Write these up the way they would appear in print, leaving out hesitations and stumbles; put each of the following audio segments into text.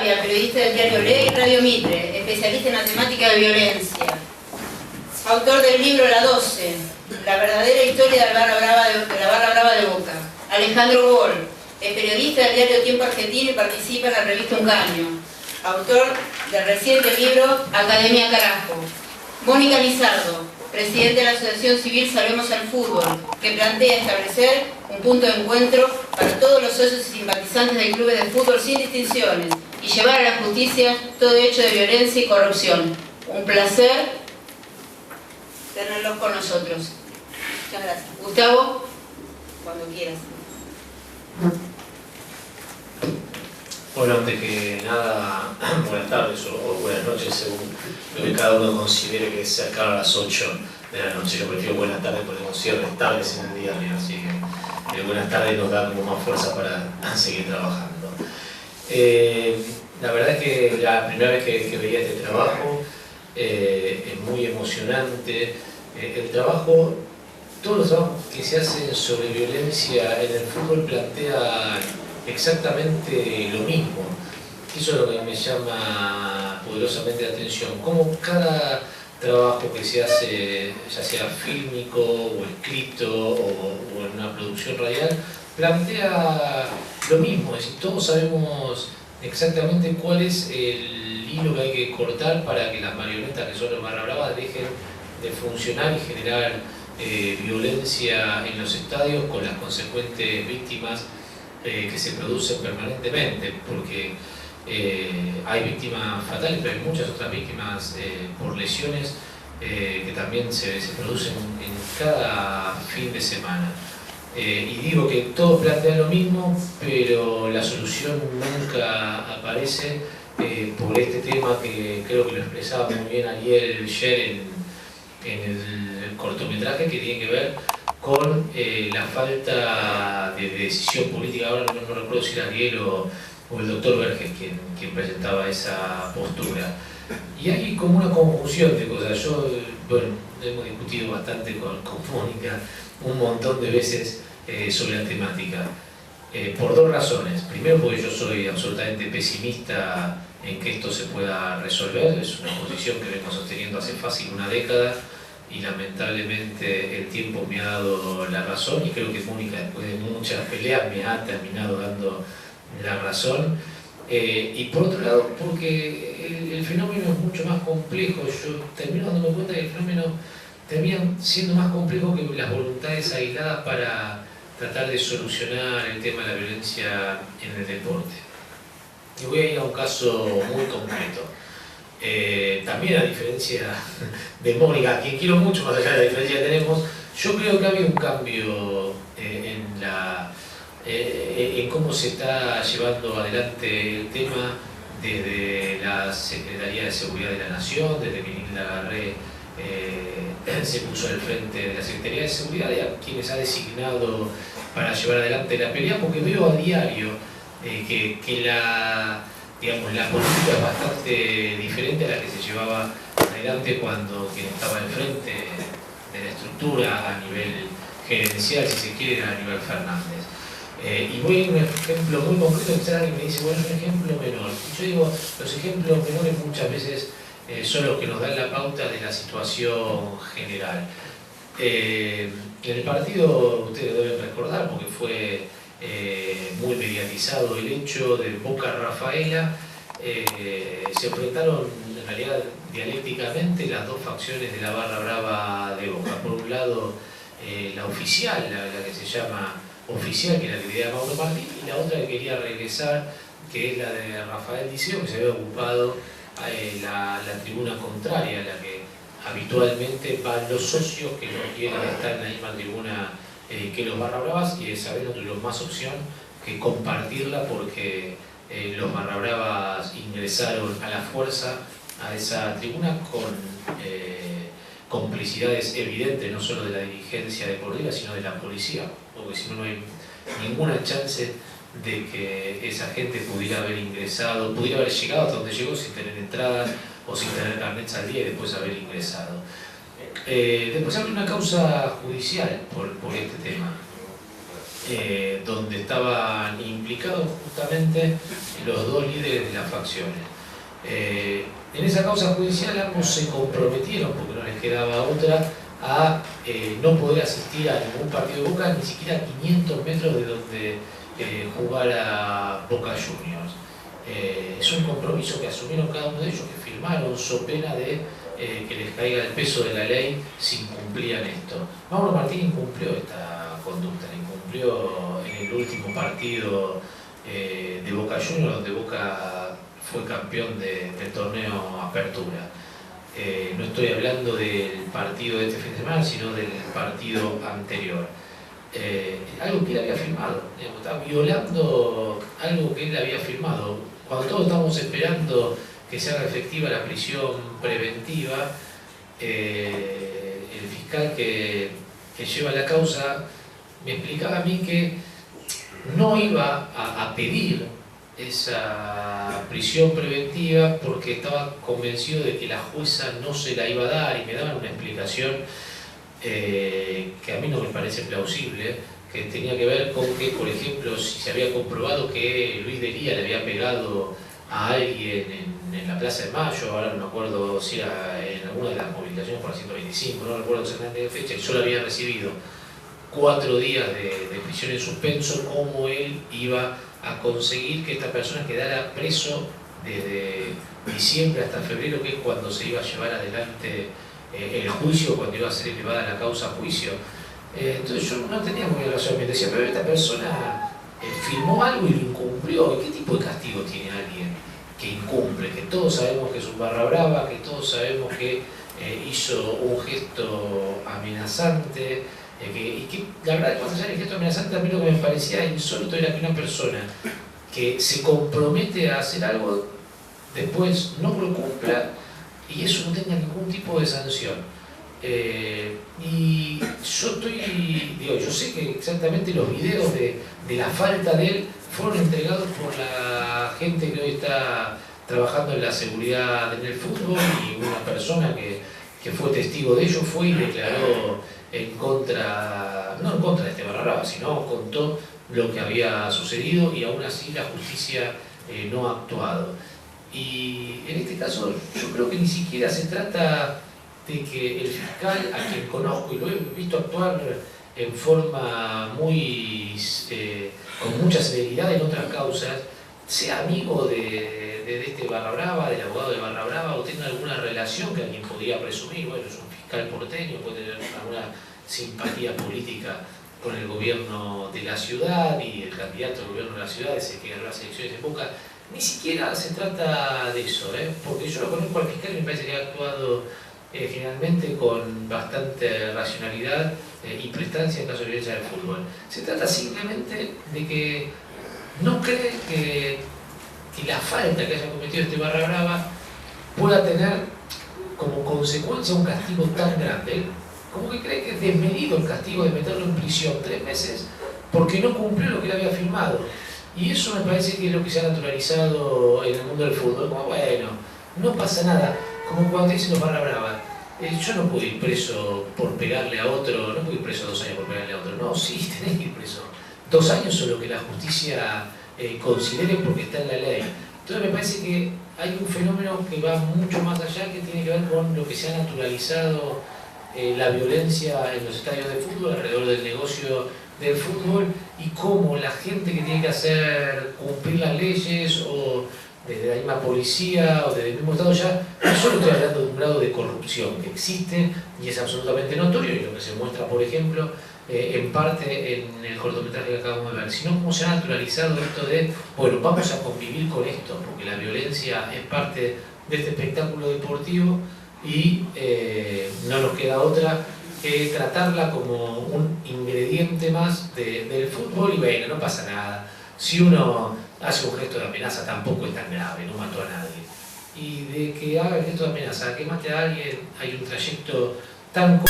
Sarabia, periodista del diario Ley y Radio Mitre, especialista en la temática de violencia. Autor del libro La 12, la verdadera historia de la barra brava de Boca. Alejandro Gol, es periodista del diario Tiempo Argentino y participa en la revista Un Caño. Autor del reciente libro Academia Carajo. Mónica Lizardo, presidente de la Asociación Civil Salvemos al Fútbol, que plantea establecer un punto de encuentro para todos los socios y simpatizantes de clubes de fútbol sin distinciones y llevar a la justicia todo hecho de violencia y corrupción. Un placer tenerlos con nosotros. Muchas gracias. Gustavo, cuando quieras. Bueno, antes que nada, buenas tardes o buenas noches, según lo que cada uno considere que se acaba a las 8 de la noche. Yo prefiero buenas tardes porque tengo cierres tardes en el diario, así que buenas tardes nos da como más fuerza para seguir trabajando. La verdad es que la primera vez que veía este trabajo es muy emocionante. El trabajo, todos los trabajos que se hacen sobre violencia en el fútbol plantean exactamente lo mismo. Eso es lo que me llama poderosamente la atención, cómo cada trabajo que se hace, ya sea fílmico o escrito o en una producción radial, plantea lo mismo. Es decir, todos sabemos exactamente cuál es el hilo que hay que cortar para que las marionetas que son los barra bravas dejen de funcionar y generar violencia en los estadios con las consecuentes víctimas que se producen permanentemente, porque hay víctimas fatales, pero hay muchas otras víctimas por lesiones que también se producen en cada fin de semana. Y digo que todos plantean lo mismo, pero la solución nunca aparece por este tema que creo que lo expresaba muy bien Ariel ayer en el cortometraje, que tiene que ver con la falta de decisión política. Ahora no recuerdo si era Ariel o el doctor Verges quien presentaba esa postura. Y hay como una confusión de cosas. Bueno, hemos discutido bastante con Mónica un montón de veces sobre la temática. Por dos razones. Primero, porque yo soy absolutamente pesimista en que esto se pueda resolver. Es una posición que vengo sosteniendo hace fácil una década y lamentablemente el tiempo me ha dado la razón, y creo que Mónica, después de muchas peleas, me ha terminado dando la razón. Y por otro lado, porque el fenómeno es mucho más complejo. Yo termino dándome cuenta que el fenómeno termina siendo más complejo que las voluntades aisladas para tratar de solucionar el tema de la violencia en el deporte. Y voy a ir a un caso muy concreto. También, a diferencia de Mónica, a quien quiero mucho, más allá de la diferencia que tenemos, yo creo que ha habido un cambio en cómo se está llevando adelante el tema desde la Secretaría de Seguridad de la Nación, desde que Miguel Lagarré se puso al frente de la Secretaría de Seguridad, y a quienes ha designado para llevar adelante la pelea, porque veo a diario que la política es bastante diferente a la que se llevaba adelante cuando quien estaba al frente de la estructura a nivel gerencial, si se quiere, era Aníbal Fernández. Y voy a un ejemplo muy concreto, que alguien me dice, bueno, es un ejemplo menor. Y yo digo, los ejemplos menores muchas veces son los que nos dan la pauta de la situación general. En el partido, ustedes deben recordar, porque fue muy mediatizado el hecho de Boca Rafaela, se enfrentaron en realidad dialécticamente las dos facciones de la barra brava de Boca. Por un lado, la oficial, la que se llama oficial, que es la que quería Mauro Martín, y la otra que quería regresar, que es la de Rafael Diceo, que se había ocupado la tribuna contraria, a la que habitualmente van los socios que no quieren estar en la misma tribuna que los barra bravas, y esa vez no tuvieron más opción que compartirla, porque los barra bravas ingresaron a la fuerza a esa tribuna con complicidades evidentes, no solo de la dirigencia deportiva, sino de la policía, porque si no, no hay ninguna chance de que esa gente pudiera haber ingresado, pudiera haber llegado hasta donde llegó sin tener entradas o sin tener carnets al día y después haber ingresado. Después abre una causa judicial por este tema. donde estaban implicados justamente los dos líderes de las facciones. En esa causa judicial ambos se comprometieron, porque no les quedaba otra, a no poder asistir a ningún partido de Boca, ni siquiera a 500 metros de donde jugara Boca Juniors. Es un compromiso que asumieron cada uno de ellos, que firmaron, so pena de que les caiga el peso de la ley si incumplían esto. Mauro Martín incumplió esta conducta, la incumplió en el último partido de Boca Juniors, donde Boca fue campeón del torneo Apertura. No estoy hablando del partido de este fin de semana, sino del partido anterior. Algo que él había firmado, digamos, estaba violando algo que él había firmado. Cuando todos estamos esperando que se haga efectiva la prisión preventiva, el fiscal que lleva la causa me explicaba a mí que no iba a pedir esa prisión preventiva porque estaba convencido de que la jueza no se la iba a dar, y me daban una explicación que a mí no me parece plausible, que tenía que ver con que, por ejemplo, si se había comprobado que Luis Delía le había pegado a alguien en la Plaza de Mayo, ahora no me acuerdo si era en alguna de las movilizaciones por la 125, no recuerdo exactamente de fecha, y solo había recibido 4 días de prisión en suspenso, cómo él iba a conseguir que esta persona quedara preso desde diciembre hasta febrero, que es cuando se iba a llevar adelante el juicio, cuando iba a ser elevada la causa a juicio. Entonces yo no tenía muy bien razón, me decía, pero esta persona firmó algo y lo incumplió. ¿Qué tipo de castigo tiene alguien que incumple? Que todos sabemos que es un barra brava, que todos sabemos que hizo un gesto amenazante, y que la verdad que más allá del gesto amenazante, a mí lo que me parecía insólito era que una persona que se compromete a hacer algo después no lo cumpla y eso no tenga ningún tipo de sanción. Y yo sé que exactamente los videos de la falta de él fueron entregados por la gente que hoy está trabajando en la seguridad en el fútbol, y una persona que fue testigo de ello fue y declaró en contra, no en contra de este barra brava, sino contó lo que había sucedido, y aún así la justicia no ha actuado. Y en este caso yo creo que ni siquiera se trata de que el fiscal, a quien conozco y lo he visto actuar en forma con mucha severidad en otras causas, sea amigo de este barra brava, del abogado de barra brava, o tenga alguna relación que alguien podría presumir. Bueno, es un fiscal porteño, puede tener alguna simpatía política con el gobierno de la ciudad, y el candidato del gobierno de la ciudad es el que ganó las elecciones en Boca. Ni siquiera se trata de eso, porque yo lo conozco al fiscal y me parece que ha actuado generalmente con bastante racionalidad y prestancia en caso de violencia del fútbol. Se trata simplemente de que no cree que la falta que haya cometido este barra brava pueda tener como consecuencia un castigo tan grande. Como que cree que es desmedido el castigo de meterlo en prisión 3 meses porque no cumplió lo que él había firmado. Y eso me parece que es lo que se ha naturalizado en el mundo del fútbol. Como bueno, no pasa nada. Como cuando dicen los barra brava, yo no puedo ir preso por pegarle a otro, no puedo ir preso 2 años por pegarle a otro. No, sí, tenés que ir preso 2 años, o lo que la justicia considere, porque está en la ley. Entonces me parece que hay un fenómeno que va mucho más allá, que tiene que ver con lo que se ha naturalizado la violencia en los estadios de fútbol, alrededor del negocio del fútbol, y cómo la gente que tiene que hacer cumplir las leyes, o desde la misma policía o desde el mismo Estado, ya no solo estoy hablando de un grado de corrupción que existe y es absolutamente notorio, y lo que se muestra, por ejemplo, en parte en el cortometraje que acabamos de ver, sino cómo se ha naturalizado esto de, bueno, vamos a convivir con esto, porque la violencia es parte de este espectáculo deportivo, y no nos queda otra que tratarla como un ingrediente más del fútbol, y bueno, no pasa nada. Si uno hace un gesto de amenaza tampoco es tan grave, no mató a nadie. Y de que haga el gesto de amenaza a que mate a alguien hay un trayecto tan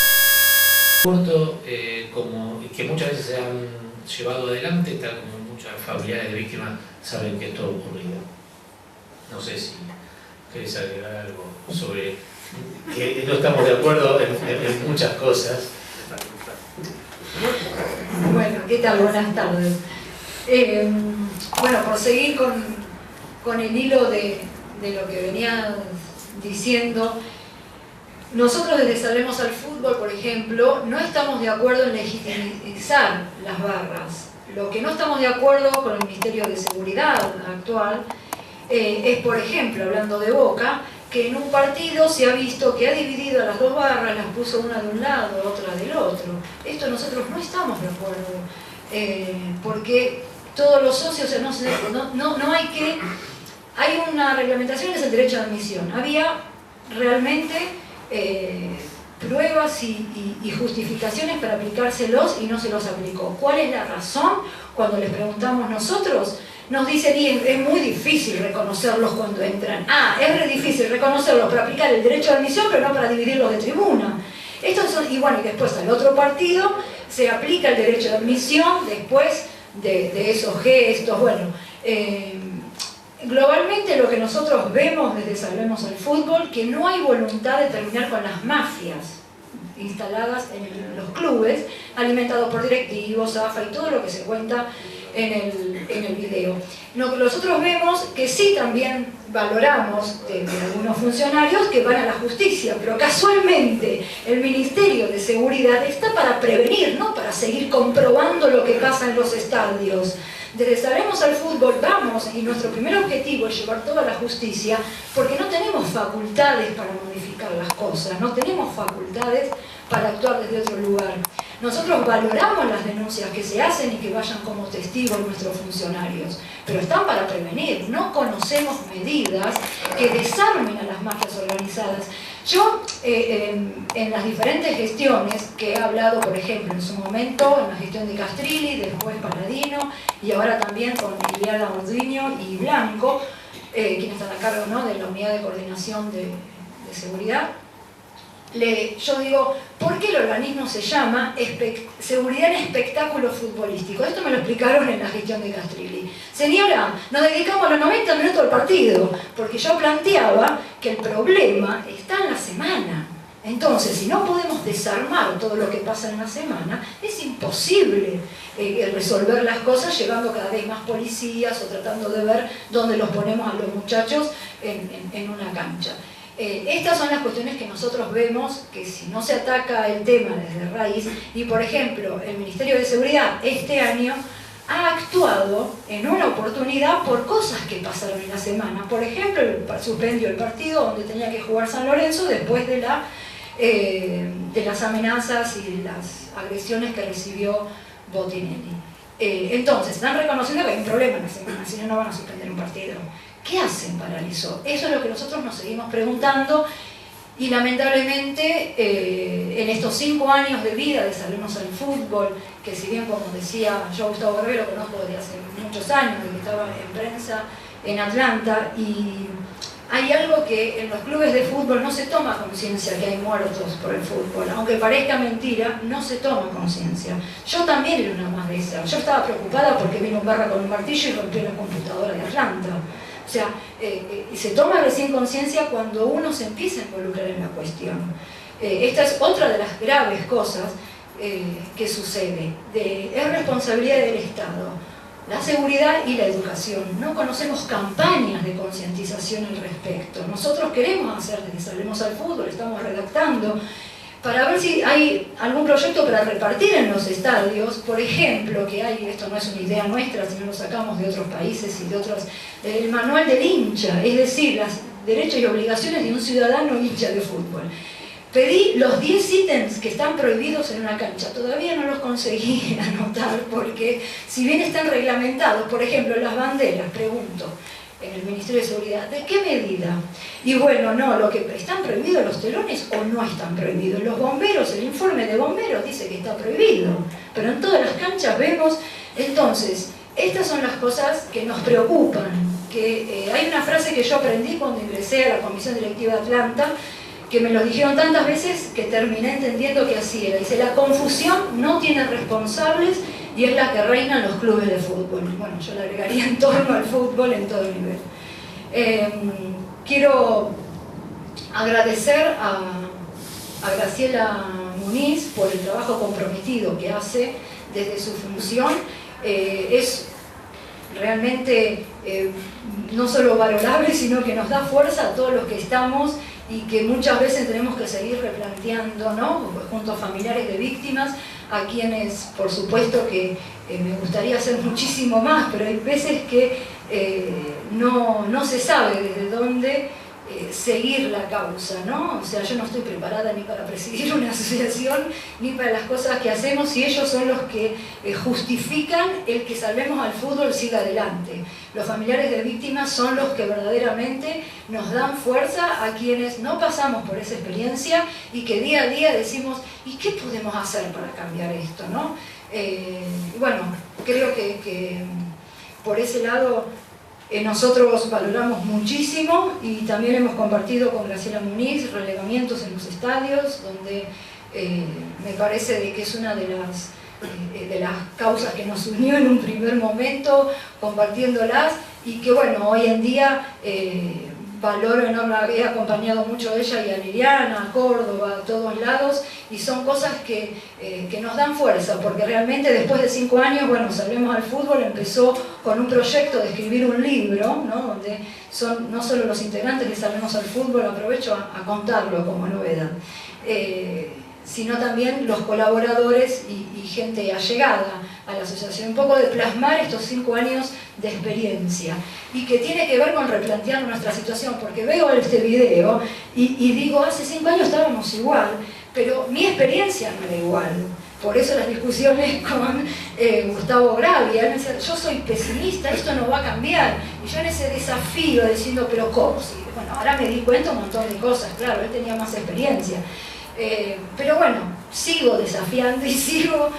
corto como que muchas veces se han llevado adelante, tal como muchas familiares de víctimas saben que esto ha ocurrido. No sé si querés agregar algo sobre que no estamos de acuerdo en muchas cosas. Bueno, ¿Qué tal? Buenas tardes. Bueno, por seguir con el hilo de lo que venías diciendo, nosotros desde Salvemos al Fútbol, por ejemplo, no estamos de acuerdo en legitimizar las barras. Lo que no estamos de acuerdo con el Ministerio de Seguridad actual es, por ejemplo, hablando de Boca, que en un partido se ha visto que ha dividido a las dos barras, las puso una de un lado, otra del otro. Esto nosotros no estamos de acuerdo, porque todos los socios, no hay que... Hay una reglamentación que es el derecho de admisión. Había realmente pruebas y justificaciones para aplicárselos y no se los aplicó. ¿Cuál es la razón? Cuando les preguntamos nosotros, nos dicen, y es muy difícil reconocerlos cuando entran. Es re difícil reconocerlos para aplicar el derecho de admisión, pero no para dividirlos de tribuna. Y bueno, y después al otro partido se aplica el derecho de admisión después de esos gestos. Bueno, globalmente lo que nosotros vemos desde Salvemos al Fútbol, que no hay voluntad de terminar con las mafias instaladas en los clubes, alimentados por directivos, AFA y todo lo que se cuenta en el video. Nosotros vemos que sí también valoramos de algunos funcionarios que van a la justicia, pero casualmente el Ministerio de Seguridad está para prevenir, no para seguir comprobando lo que pasa en los estadios. Desde Salvemos al Fútbol vamos, y nuestro primer objetivo es llevar todo a la justicia, porque no tenemos facultades para modificar las cosas, no tenemos facultades para actuar desde otro lugar. Nosotros valoramos las denuncias que se hacen y que vayan como testigos nuestros funcionarios, pero están para prevenir. No conocemos medidas que desarmen a las mafias organizadas. Yo, en las diferentes gestiones que he hablado, por ejemplo, en su momento, en la gestión de Castrilli, después Paladino, y ahora también con Liliana Orduño y Blanco, quienes están a cargo, ¿no?, de la unidad de coordinación de seguridad, yo digo, ¿por qué el organismo se llama Seguridad en Espectáculo Futbolístico? Esto me lo explicaron en la gestión de Castrilli. Señora, nos dedicamos los 90 minutos al partido, porque yo planteaba que el problema está en la semana. Entonces, si no podemos desarmar todo lo que pasa en la semana, es imposible resolver las cosas llevando cada vez más policías o tratando de ver dónde los ponemos a los muchachos en una cancha. Estas son las cuestiones que nosotros vemos que si no se ataca el tema desde raíz, y por ejemplo el Ministerio de Seguridad este año ha actuado en una oportunidad por cosas que pasaron en la semana. Por ejemplo, suspendió el partido donde tenía que jugar San Lorenzo después de las amenazas y las agresiones que recibió Botinelli. Entonces, están reconociendo que hay un problema en la semana, si no, no van a suspender un partido. ¿Qué hacen para eso? Eso es lo que nosotros nos seguimos preguntando, y lamentablemente en estos 5 años de vida de Salvemos al Fútbol, que si bien, como decía yo, Gustavo Barbero, lo conozco desde hace muchos años, desde que estaba en prensa en Atlanta, y hay algo que en los clubes de fútbol no se toma conciencia, que hay muertos por el fútbol. Aunque parezca mentira, no se toma conciencia. Yo también era una más de esas. Yo estaba preocupada porque vino un barra con un martillo y rompió la computadora de Atlanta. O sea, se toma recién conciencia cuando uno se empieza a involucrar en la cuestión. Esta es otra de las graves cosas que sucede. Es responsabilidad del Estado. La seguridad y la educación. No conocemos campañas de concientización al respecto. Nosotros queremos hacer desde Salvemos al Fútbol, estamos redactando para ver si hay algún proyecto para repartir en los estadios. Por ejemplo, que hay, esto no es una idea nuestra, sino lo sacamos de otros países y de otros, el manual del hincha, es decir, los derechos y obligaciones de un ciudadano hincha de fútbol. Pedí los 10 ítems que están prohibidos en una cancha. Todavía no los conseguí anotar porque, si bien están reglamentados, por ejemplo, las banderas, pregunto, en el Ministerio de Seguridad, ¿de qué medida? Y bueno, no, lo que están prohibidos los telones o no están prohibidos. Los bomberos, el informe de bomberos dice que está prohibido, pero en todas las canchas vemos. Entonces, estas son las cosas que nos preocupan. Hay una frase que yo aprendí cuando ingresé a la Comisión Directiva de Atlanta, que me lo dijeron tantas veces que terminé entendiendo que así era. Dice, la confusión no tiene responsables y es la que reina en los clubes de fútbol. Bueno, yo le agregaría en torno al fútbol en todo nivel. Quiero agradecer a Graciela Muniz por el trabajo comprometido que hace desde su función, es realmente no solo valorable, sino que nos da fuerza a todos los que estamos y que muchas veces tenemos que seguir replanteando, ¿no? Junto a familiares de víctimas, a quienes por supuesto que me gustaría hacer muchísimo más, pero hay veces que no se sabe desde dónde seguir la causa, ¿no? O sea, yo no estoy preparada ni para presidir una asociación, ni para las cosas que hacemos, y ellos son los que justifican el que Salvemos al Fútbol siga adelante. Los familiares de víctimas son los que verdaderamente nos dan fuerza a quienes no pasamos por esa experiencia y que día a día decimos, ¿y qué podemos hacer para cambiar esto, no? Bueno, creo que por ese lado nosotros valoramos muchísimo, y también hemos compartido con Graciela Muniz relegamientos en los estadios, donde me parece de que es una de las causas que nos unió en un primer momento, compartiéndolas, y que bueno, hoy en día valoro enormemente, he acompañado mucho a ella y a Liliana, a Córdoba, a todos lados, y son cosas que nos dan fuerza, porque realmente después de 5 años, bueno, Salvemos al Fútbol empezó con un proyecto de escribir un libro, ¿no? Donde son no solo los integrantes de Salvemos al Fútbol, aprovecho a contarlo como novedad, sino también los colaboradores y gente allegada a la asociación, un poco de plasmar estos 5 años de experiencia, y que tiene que ver con replantear nuestra situación, porque veo este video y digo, hace 5 años estábamos igual, pero mi experiencia no era igual. Por eso las discusiones con Gustavo Gravia, él me decía, yo soy pesimista, esto no va a cambiar, y yo en ese desafío diciendo, pero ¿cómo? Bueno, ahora me di cuenta un montón de cosas, claro, él tenía más experiencia. Pero bueno, sigo desafiando y sigo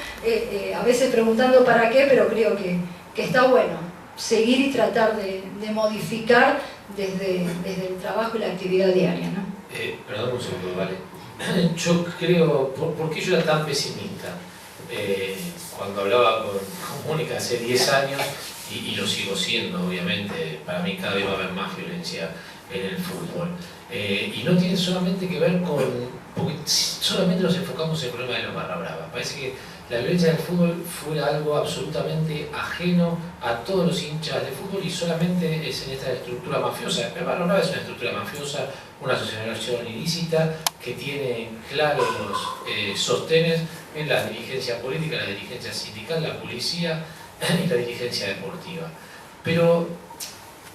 a veces preguntando para qué, pero creo que está bueno seguir y tratar de modificar desde el trabajo y la actividad diaria, ¿no? Perdón un segundo, ¿vale? Yo creo, ¿por qué yo era tan pesimista? Cuando hablaba con Mónica hace 10 años, y lo sigo siendo, obviamente, para mí cada vez va a haber más violencia en el fútbol. Y no tiene solamente que ver porque solamente nos enfocamos en el problema de los barra bravas. Parece que la violencia del fútbol fuera algo absolutamente ajeno a todos los hinchas de fútbol, y solamente es en esta estructura mafiosa. El barra brava es una estructura mafiosa, una asociación ilícita que tiene claros sostenes en la dirigencia política, la dirigencia sindical, la policía y la dirigencia deportiva. Pero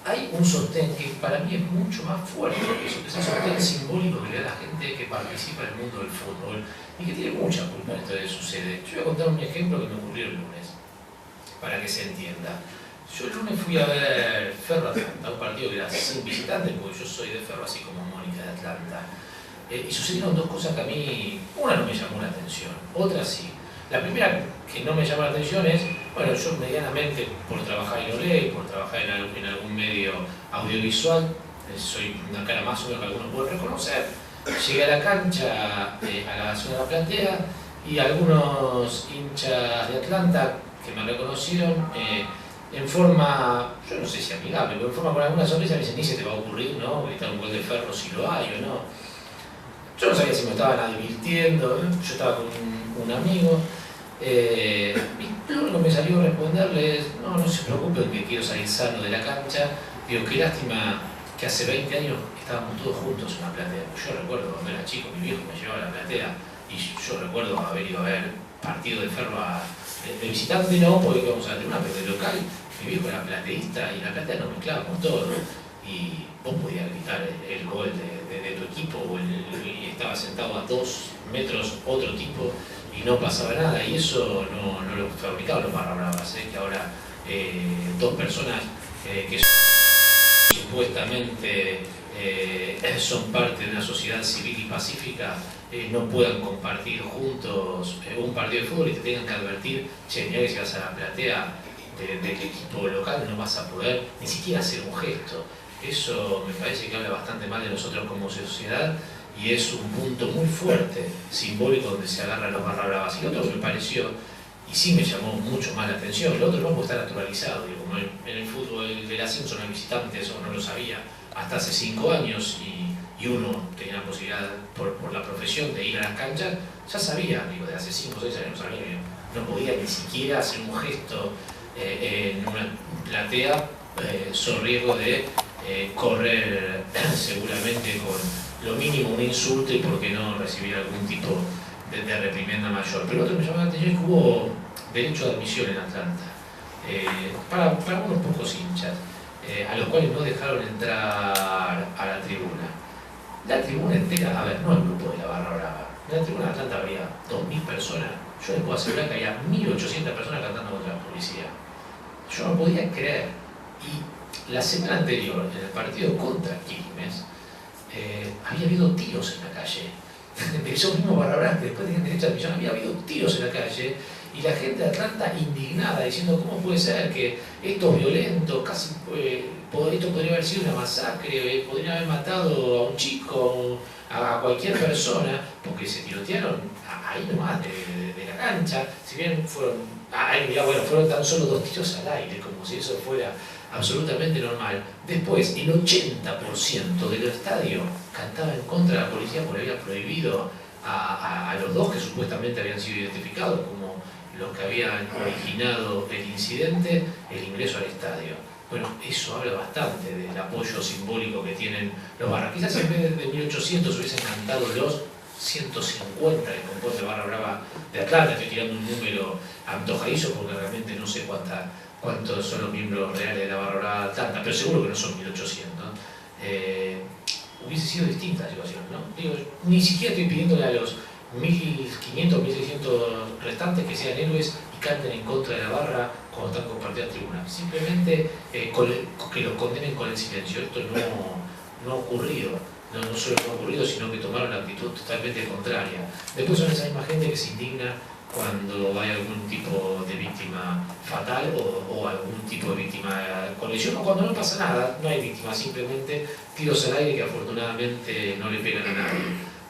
hay un sostén que para mí es mucho más fuerte que eso, que es el sostén simbólico que le da a la gente que participa en el mundo del fútbol y que tiene mucha culpa de esto que sucede. Yo voy a contar un ejemplo que me ocurrió el lunes, para que se entienda. Yo el lunes fui a ver Ferro Atlanta, un partido que era sin visitantes, porque yo soy de Ferro, así como Mónica de Atlanta. Y sucedieron 2 cosas que a mí, una no me llamó la atención, otra sí. La primera que no me llama la atención es, bueno, yo medianamente, por trabajar en Olé, por trabajar en algún medio audiovisual, soy una cara más o menos que algunos pueden reconocer. Llegué a la cancha, a la zona de la platea, y algunos hinchas de Atlanta que me reconocieron, en forma, yo no sé si amigable, pero en forma con alguna sonrisa me dicen, ni se te va a ocurrir, ¿no? Gritar un gol de Ferro si lo hay o no. Yo no sabía si me estaban advirtiendo, yo estaba con un amigo, y lo único que me salió a responderle es, no se preocupen que quiero salir sano de la cancha. Digo, qué lástima que hace 20 años estábamos todos juntos en una platea. Yo recuerdo cuando era chico, mi viejo me llevaba a la platea, y yo recuerdo haber ido a ver partido de Ferro de visitante, no, porque íbamos a la tribuna, pero de local, mi viejo era plateísta, y en la platea nos mezclábamos todos, y vos podías gritar el gol de tu equipo, y estaba sentado a 2 metros otro tipo, y no pasaba nada. Y eso no lo fabricaban los barra bravas, que ahora 2 personas que supuestamente son parte de una sociedad civil y pacífica no puedan compartir juntos un partido de fútbol y te tengan que advertir, che, mirá que si vas a la platea del equipo local no vas a poder ni siquiera hacer un gesto. Eso me parece que habla bastante mal de nosotros como sociedad, y es un punto muy fuerte, simbólico, donde se agarran los barra bravas. Y lo otro que me pareció, y sí me llamó mucho más la atención, lo otro no puede estar naturalizado. Digo, como en el fútbol del ascenso no hay visitantes, eso no lo sabía hasta hace 5 años, y uno tenía la posibilidad por la profesión de ir a las canchas, ya sabía, digo, de hace 5 o 6 años, sabía que no podía ni siquiera hacer un gesto en una platea, sobre riesgo de correr seguramente con lo mínimo un insulto y por qué no recibir algún tipo de reprimenda mayor. Pero lo otro que me llamó la atención es que hubo derecho de admisión en Atlanta para unos pocos hinchas, a los cuales no dejaron entrar a la tribuna. La tribuna entera, a ver, no el grupo de la Barra Brava, en la tribuna de Atlanta había 2.000 personas, yo les puedo asegurar que había 1.800 personas cantando contra la policía. Yo no podía creer. Y la semana anterior, en el partido contra Quilmes, había habido tiros en la calle. De esos mismos Barra Brava que después tenían derecho a admisión, había habido tiros en la calle, y la gente de Atlanta indignada, diciendo cómo puede ser que esto es violento, casi esto podría haber sido una masacre, podrían haber matado a un chico, a cualquier persona, porque se tirotearon ahí nomás de la cancha. Si bien fueron tan solo 2 tiros al aire, como si eso fuera absolutamente normal. Después, el 80% del estadio cantaba en contra de la policía porque había prohibido a los 2 que supuestamente habían sido identificados como los que habían originado el incidente, el ingreso al estadio. Bueno, eso habla bastante del apoyo simbólico que tienen los barras. Quizás en vez de 1.800 hubiesen cantado los 150 que compone Barra Brava de Atlanta. Estoy tirando un número antojadizo porque realmente no sé cuántos son los miembros reales de la Barra Brava de Atlanta, pero seguro que no son 1.800. Hubiese sido distinta la situación, ¿no? Digo, ni siquiera estoy pidiéndole a los 1.500, 1.600 restantes que sean héroes y canten en contra de la barra cuando están compartiendo tribuna. Simplemente que los condenen con el silencio. Esto no ha ocurrido. No solo no ha ocurrido, sino que tomaron la actitud totalmente contraria. Después son esa misma gente que se indigna cuando hay algún tipo de víctima fatal o algún tipo de víctima con lesión, o cuando no pasa nada, no hay víctima, simplemente tiros al aire que afortunadamente no le pegan a nadie.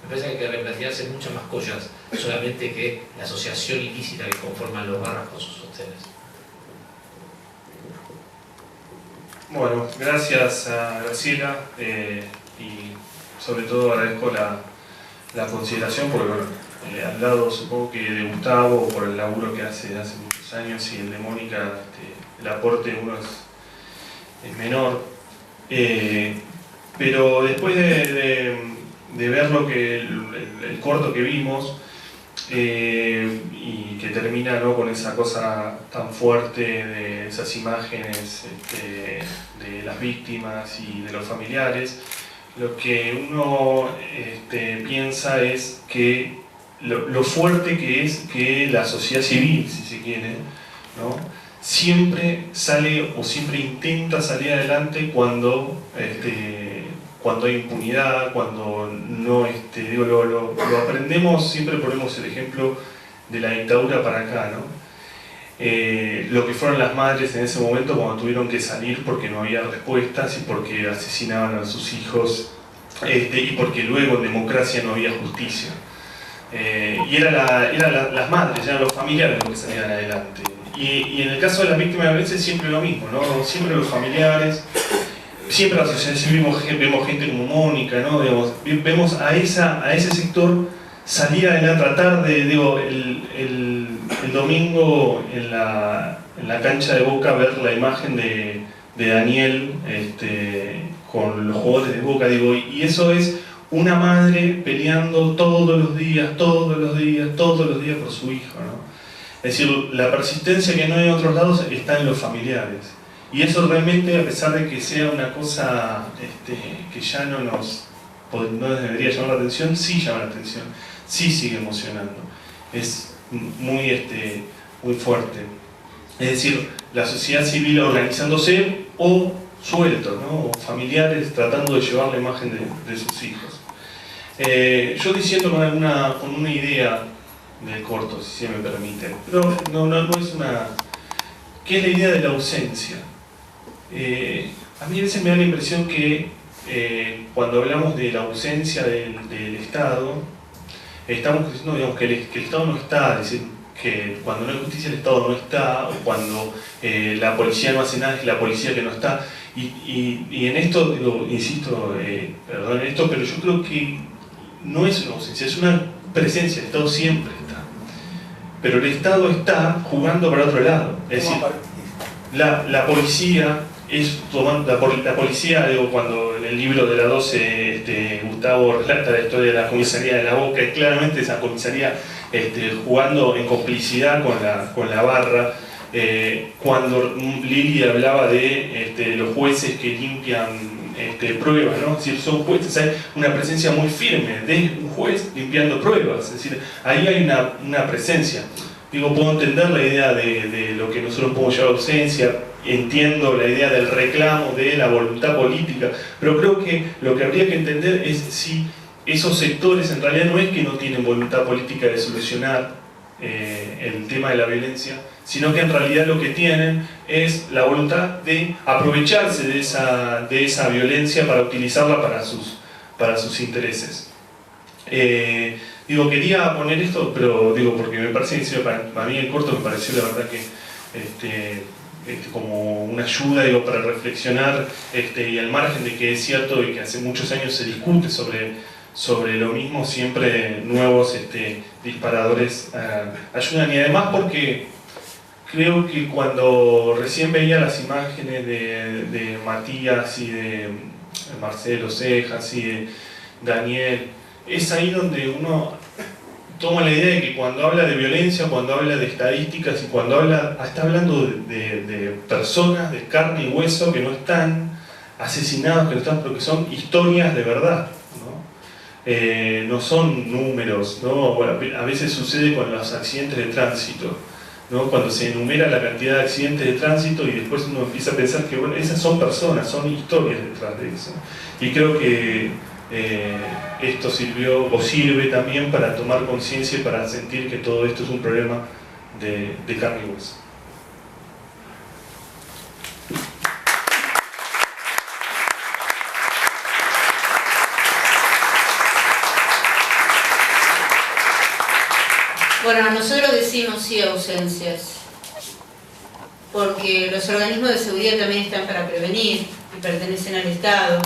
Me parece que hay que replantearse muchas más cosas solamente que la asociación ilícita que conforman los barras con sus sostenes. Bueno, gracias a Graciela y sobre todo agradezco la consideración porque bueno, al lado supongo que de Gustavo por el laburo que hace muchos años y el de Mónica, el aporte de uno es menor, pero después de ver lo que el corto que vimos y que termina, ¿no?, con esa cosa tan fuerte de esas imágenes de las víctimas y de los familiares, lo que uno piensa es que lo fuerte que es que la sociedad civil, si se quiere, ¿no?, siempre sale o siempre intenta salir adelante cuando hay impunidad, cuando no, lo aprendemos, siempre ponemos el ejemplo de la dictadura para acá, ¿no? Lo que fueron las madres en ese momento cuando tuvieron que salir porque no había respuestas y porque asesinaban a sus hijos y porque luego en democracia no había justicia. Y eran las madres, eran los familiares los que salían adelante. Y en el caso de las víctimas de violencia es siempre lo mismo, ¿no? Siempre los familiares. Siempre en la sociedad civil vemos gente como Mónica, ¿no? Vemos a ese sector salir adelante, tratar de, el domingo en la cancha de Boca ver la imagen de Daniel con los jugadores de Boca, y eso es una madre peleando todos los días por su hijo, ¿no? Es decir, la persistencia que no hay en otros lados está en los familiares. Y eso realmente, a pesar de que sea una cosa que ya no nos debería llamar la atención, sí llama la atención, sí sigue emocionando. Es muy fuerte. Es decir, la sociedad civil organizándose o sueltos, ¿no?, o familiares tratando de llevar la imagen de sus hijos. Yo diciendo con una idea del corto, si se me permite, pero no es una... ¿Qué es la idea de la ausencia? A mí a veces me da la impresión que cuando hablamos de la ausencia del Estado, estamos diciendo, digamos, que el Estado no está, es decir, que cuando no hay justicia el Estado no está, o cuando la policía no hace nada es la policía que no está. Y en esto, insisto, perdón en esto, pero yo creo que no es una ausencia, es una presencia, el Estado siempre está. pero el Estado está jugando para otro lado. Es decir, la policía es tomando, la policía, digo, cuando en el libro de la 12 Gustavo relata la historia de la comisaría de La Boca, y claramente esa comisaría jugando en complicidad con la barra. Cuando Lili hablaba de los jueces que limpian pruebas, ¿no? Es decir, son jueces, hay una presencia muy firme de un juez limpiando pruebas, es decir, ahí hay una presencia. Digo, puedo entender la idea de lo que nosotros podemos llamar ausencia, entiendo la idea del reclamo, de la voluntad política, pero creo que lo que habría que entender es si esos sectores en realidad no es que no tienen voluntad política de solucionar el tema de la violencia, sino que en realidad lo que tienen es la voluntad de aprovecharse de esa violencia para utilizarla para sus intereses. Digo, quería poner esto, pero digo, porque me parece que para mí el corto me pareció la verdad que como una ayuda, digo, para reflexionar, y al margen de que es cierto y que hace muchos años se discute sobre lo mismo, siempre nuevos disparadores ayudan, y además porque creo que cuando recién veía las imágenes de Matías y de Marcelo Cejas y de Daniel, es ahí donde uno toma la idea de que cuando habla de violencia, cuando habla de estadísticas y cuando está hablando de personas de carne y hueso que no están asesinados, que no están, porque son historias de verdad, ¿no? No son números, ¿no? Bueno, a veces sucede con los accidentes de tránsito, ¿no? Cuando se enumera la cantidad de accidentes de tránsito y después uno empieza a pensar que bueno, esas son personas, son historias detrás de eso. Y creo que esto sirvió o sirve también para tomar conciencia y para sentir que todo esto es un problema de carne y hueso. Bueno, nosotros decimos sí a ausencias, porque los organismos de seguridad también están para prevenir y pertenecen al Estado.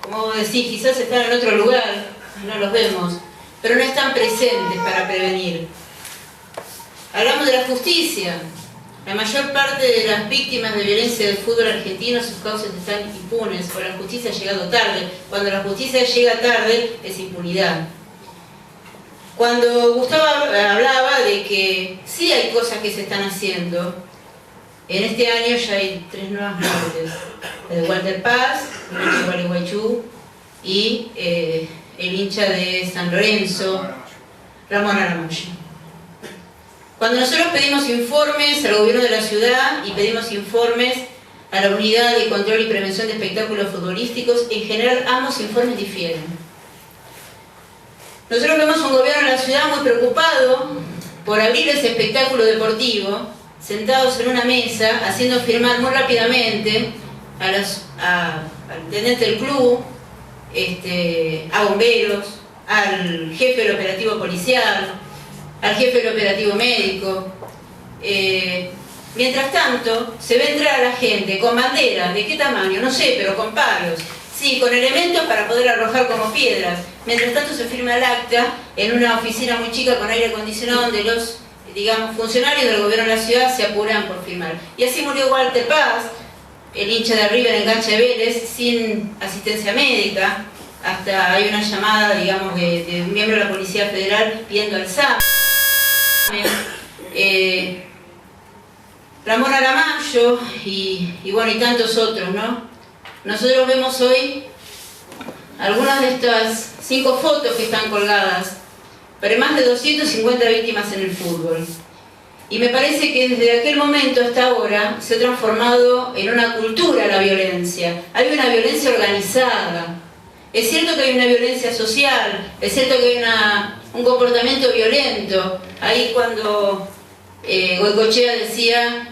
Como vos decís, quizás están en otro lugar, no los vemos, pero no están presentes para prevenir. Hablamos de la justicia. La mayor parte de las víctimas de violencia del fútbol argentino, sus causas están impunes, o la justicia ha llegado tarde. Cuando la justicia llega tarde, es impunidad. Cuando Gustavo hablaba de que sí hay cosas que se están haciendo, en este año ya hay 3 nuevas muertes, la de Walter Paz, el hincha de Gualeguaychú y el hincha de San Lorenzo, Ramón Aramayo. Cuando nosotros pedimos informes al gobierno de la ciudad y pedimos informes a la Unidad de Control y Prevención de Espectáculos Futbolísticos, en general ambos informes difieren. Nosotros vemos un gobierno de la ciudad muy preocupado por abrir ese espectáculo deportivo, sentados en una mesa, haciendo firmar muy rápidamente al intendente del club, a bomberos, al jefe del operativo policial, al jefe del operativo médico. Mientras tanto, se ve entrar a la gente con banderas, ¿de qué tamaño? No sé, pero con palos. Sí, con elementos para poder arrojar como piedras. Mientras tanto se firma el acta en una oficina muy chica con aire acondicionado donde los, digamos, funcionarios del gobierno de la ciudad se apuran por firmar. Y así murió Walter Paz, el hincha de River en cancha de Vélez, sin asistencia médica. Hasta hay una llamada, digamos, de un miembro de la Policía Federal pidiendo al SAM. Ramón Aramayo y bueno, y tantos otros, ¿no? Nosotros vemos hoy algunas de estas 5 fotos que están colgadas, pero más de 250 víctimas en el fútbol. Y me parece que desde aquel momento hasta ahora se ha transformado en una cultura la violencia. Hay una violencia organizada. Es cierto que hay una violencia social, es cierto que hay un comportamiento violento. Ahí cuando Goicoechea decía,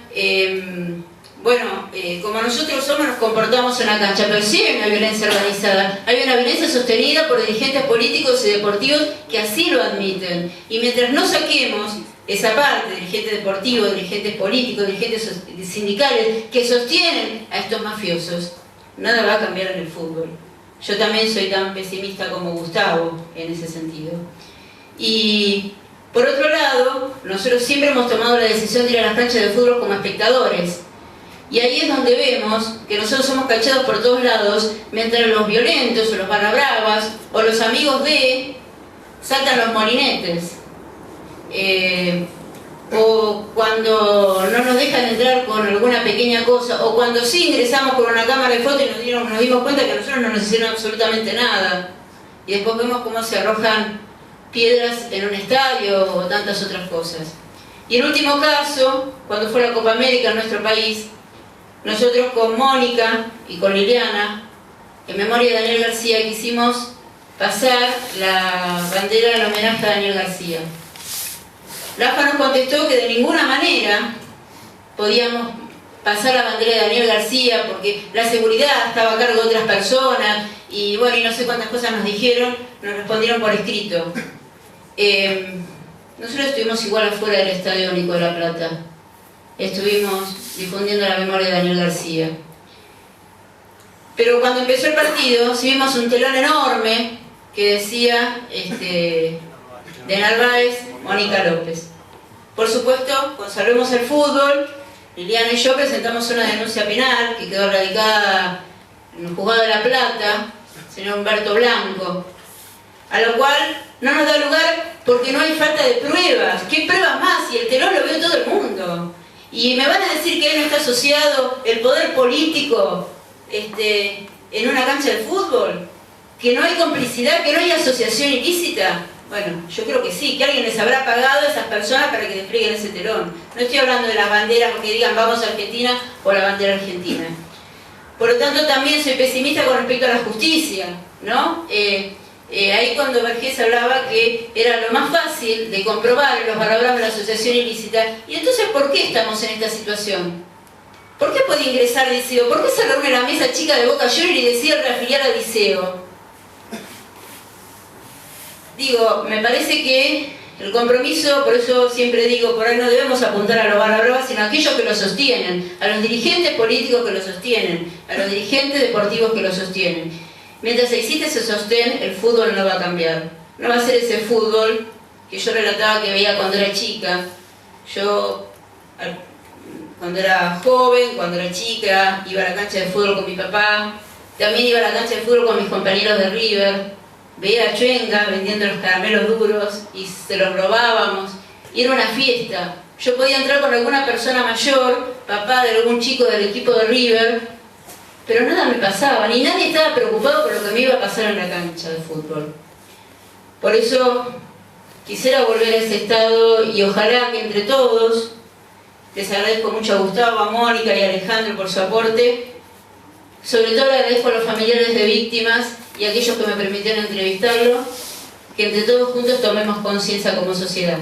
bueno, como nosotros somos nos comportamos en la cancha, pero sí hay una violencia organizada, hay una violencia sostenida por dirigentes políticos y deportivos que así lo admiten. Y mientras no saquemos esa parte, dirigentes deportivos, dirigentes políticos, dirigentes sindicales, que sostienen a estos mafiosos, nada va a cambiar en el fútbol. Yo también soy tan pesimista como Gustavo en ese sentido. Y Por otro lado, nosotros siempre hemos tomado la decisión de ir a las canchas de fútbol como espectadores. Y ahí es donde vemos que nosotros somos cachados por todos lados, mientras los violentos o los barra bravas o los amigos de saltan los molinetes. O cuando no nos dejan entrar con alguna pequeña cosa, o cuando sí ingresamos con una cámara de foto y nos dimos cuenta que a nosotros no nos hicieron absolutamente nada. Y después vemos cómo se arrojan piedras en un estadio o tantas otras cosas. Y el último caso, cuando fue la Copa América en nuestro país, nosotros con Mónica y con Liliana, en memoria de Daniel García, quisimos pasar la bandera en homenaje a Daniel García. La AFA nos contestó que de ninguna manera podíamos pasar la bandera de Daniel García porque la seguridad estaba a cargo de otras personas y bueno, y no sé cuántas cosas nos dijeron, nos respondieron por escrito. Nosotros estuvimos igual afuera del Estadio Único de La Plata. Estuvimos difundiendo la memoria de Daniel García. Pero cuando empezó el partido, sí vimos un telón enorme que decía de Narváez, Mónica López. Por supuesto, con Salvemos el Fútbol, Liliana y yo presentamos una denuncia penal que quedó radicada en el Juzgado de La Plata, señor Humberto Blanco, a lo cual no nos da lugar porque no hay falta de pruebas. ¿Qué pruebas más? Si el telón lo vio todo el mundo. Y me van a decir que ahí no está asociado el poder político en una cancha de fútbol, que no hay complicidad, que no hay asociación ilícita. Bueno, yo creo que sí, que alguien les habrá pagado a esas personas para que desplieguen ese telón. No estoy hablando de las banderas porque digan vamos a Argentina o la bandera argentina. Por lo tanto, también soy pesimista con respecto a la justicia, ¿no? Ahí cuando Vergés hablaba que era lo más fácil de comprobar en los barra la asociación ilícita. Y entonces, ¿por qué estamos en esta situación? ¿Por qué puede ingresar Liceo? ¿Por qué se reúne la mesa chica de Boca Juniors y decide reafiliar a Liceo? Digo, me parece que el compromiso, por eso siempre digo, por ahí no debemos apuntar a los barra bravas, sino a aquellos que lo sostienen, a los dirigentes políticos que lo sostienen, a los dirigentes deportivos que lo sostienen. Mientras existe ese sostén, el fútbol no va a cambiar. No va a ser ese fútbol que yo relataba que veía cuando era chica. Yo, cuando era joven, cuando era chica, iba a la cancha de fútbol con mi papá, también iba a la cancha de fútbol con mis compañeros de River. Veía a Chuenga vendiendo los caramelos duros y se los robábamos. Y era una fiesta. Yo podía entrar con alguna persona mayor, papá de algún chico del equipo de River, pero nada me pasaba, ni nadie estaba preocupado por lo que me iba a pasar en la cancha de fútbol. Por eso quisiera volver a ese estado y ojalá que entre todos, les agradezco mucho a Gustavo, a Mónica y a Alejandro por su aporte, sobre todo le agradezco a los familiares de víctimas y a aquellos que me permitieron entrevistarlo, que entre todos juntos tomemos conciencia como sociedad.